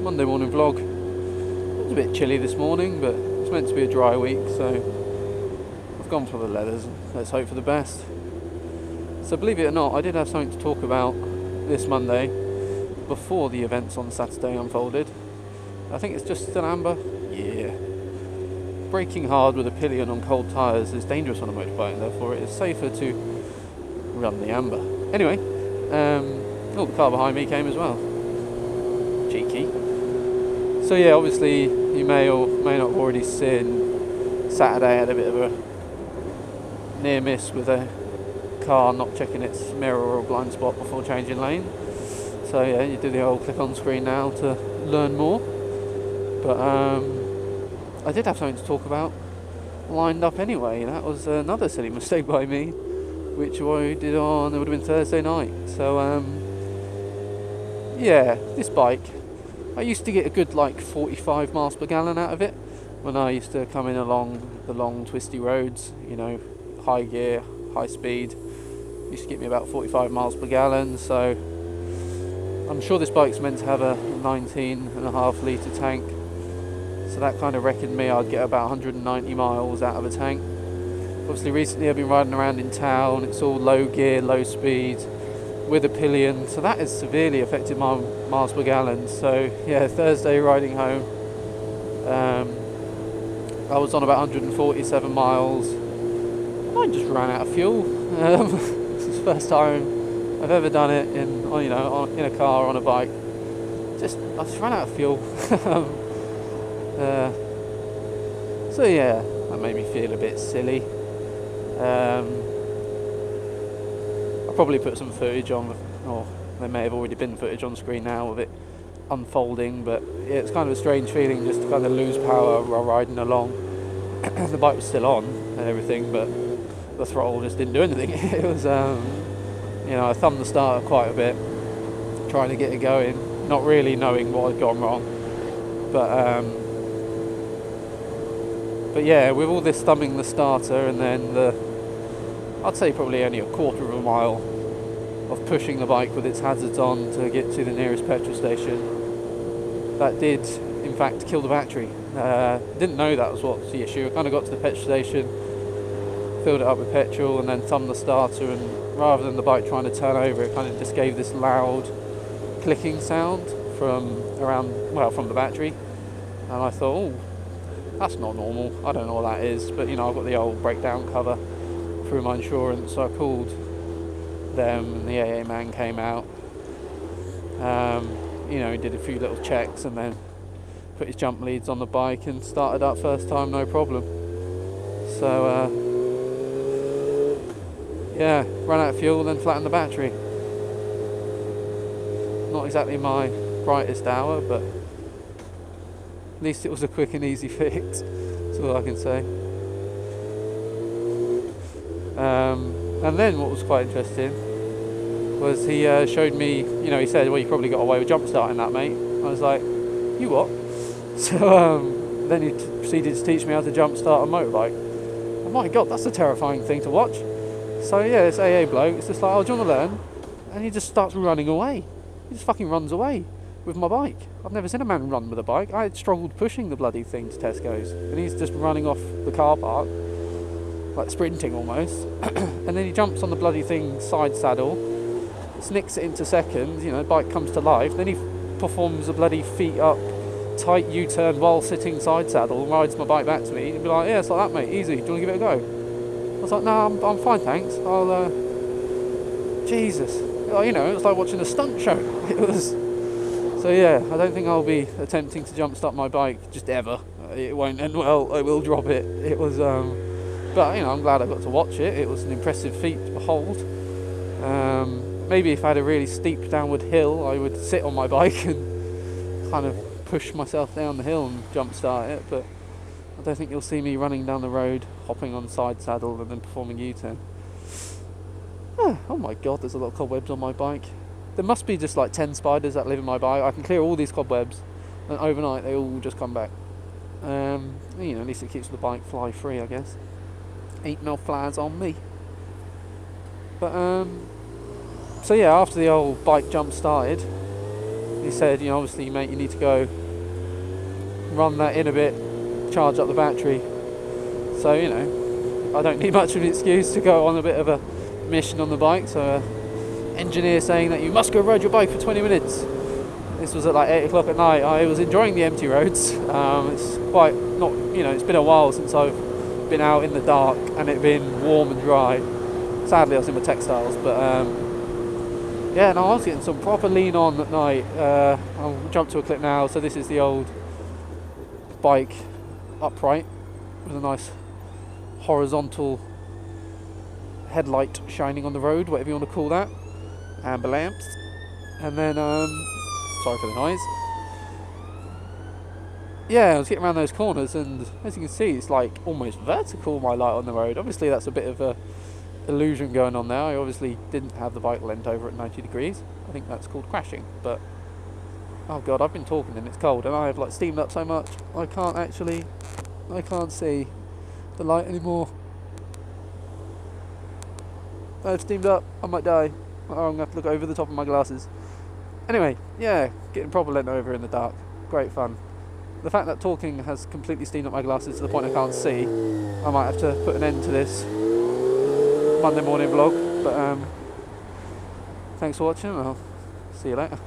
Monday morning vlog. It was a bit chilly this morning, but it's meant to be a dry week, so I've gone for the leathers. Let's hope for the best. So believe it or not, I did have something to talk about this Monday before the events on Saturday unfolded. I think it's just an amber. Yeah. Braking hard with a pillion on cold tyres is dangerous on a motorbike, and therefore it is safer to run the amber. Anyway, the car behind me came as well. Cheeky. So yeah, obviously you may or may not have already seen Saturday I had a bit of a near miss with a car not checking its mirror or blind spot before changing lane. So yeah, you do the old click on screen now to learn more. But I did have something to talk about lined up anyway. That was another silly mistake by me, which I did on, it would have been Thursday night. So yeah, this bike, I used to get a good like 45 miles per gallon out of it when I used to come in along the long twisty roads, you know, high gear, high speed. Used to get me about 45 miles per gallon. So I'm sure this bike's meant to have a 19.5 litre tank. So that kind of reckoned me I'd get about 190 miles out of a tank. Obviously recently I've been riding around in town, it's all low gear, low speed, with a pillion, so that has severely affected my miles per gallon. So yeah, Thursday riding home, I was on about 147 miles. I just ran out of fuel. This is the first time I've ever done it in a car, on a bike. I just ran out of fuel. So yeah, that made me feel a bit silly. I'll probably put some footage on, or there may have already been footage on screen now of it unfolding, but yeah, it's kind of a strange feeling just to kind of lose power while riding along. The bike was still on and everything, but the throttle just didn't do anything. It was, I thumbed the starter quite a bit, trying to get it going, not really knowing what had gone wrong. But yeah, with all this thumbing the starter and then I'd say probably only a quarter of a mile of pushing the bike with its hazards on to get to the nearest petrol station, that did in fact kill the battery. Didn't know that was what's the issue. I kind of got to the petrol station, filled it up with petrol and then thumbed the starter, and rather than the bike trying to turn over, it kind of just gave this loud clicking sound from the battery. And I thought, oh, that's not normal, I don't know what that is, but I've got the old breakdown cover through my insurance, so I called them and the AA man came out. He did a few little checks and then put his jump leads on the bike and started up first time, no problem. So yeah, ran out of fuel, then flattened the battery. Not exactly my brightest hour, but at least it was a quick and easy fix. That's all I can say. And then what was quite interesting was he showed me, he said, well, you probably got away with jump starting that, mate. I was like, you what? So then he proceeded to teach me how to jump start a motorbike. Oh my god, that's a terrifying thing to watch. So yeah, this AA bloke, it's just like, oh, do you want to learn? And he just starts running away. He just fucking runs away with my bike. I've never seen a man run with a bike. I had struggled pushing the bloody thing to Tesco's, and he's just running off the car park, like sprinting almost. And then he jumps on the bloody thing side saddle, snicks it into second, the bike comes to life, then he performs a bloody feet up tight U-turn while sitting side saddle and rides my bike back to me and be like, yeah, it's like that, mate, easy, do you want to give it a go? I was like, no, I'm fine, thanks. I'll Jesus, it was like watching a stunt show. It was. So yeah, I don't think I'll be attempting to jumpstart my bike just ever. It won't end well. I will drop it. It was, but I'm glad I got to watch it. It was an impressive feat to behold. Maybe if I had a really steep downward hill, I would sit on my bike and kind of push myself down the hill and jumpstart it. But I don't think you'll see me running down the road, hopping on side saddle and then performing U-turn. Oh my god, there's a lot of cobwebs on my bike. There must be just like 10 spiders that live in my bike. I can clear all these cobwebs and overnight they all just come back. At least it keeps the bike fly free, I guess. Ain't no flies on me. But so yeah, after the old bike jump started, he said, you know, obviously mate, you need to go run that in a bit, charge up the battery. So, you know, I don't need much of an excuse to go on a bit of a mission on the bike. So engineer saying that you must go ride your bike for 20 minutes. This was at like 8 o'clock at night. I was enjoying the empty roads. It's quite not, you know, it's been a while since I've been out in the dark and it been warm and dry. Sadly I was in my textiles, but yeah, no, I was getting some proper lean on at night. I'll jump to a clip now. So this is the old bike upright with a nice horizontal headlight shining on the road, whatever you want to call that, amber lamps, and then sorry for the noise. Yeah, I was getting around those corners, and as you can see, it's like almost vertical, my light on the road. Obviously that's a bit of a illusion going on there. I obviously didn't have the bike leant over at 90 degrees. I think that's called crashing. But oh god, I've been talking and it's cold, and I have like steamed up so much I can't see the light anymore. I've steamed up, I might die. I'm gonna have to look over the top of my glasses. Anyway, yeah, getting proper leant over in the dark. Great fun. The fact that talking has completely steamed up my glasses to the point I can't see, I might have to put an end to this Monday morning vlog. But thanks for watching, I'll see you later.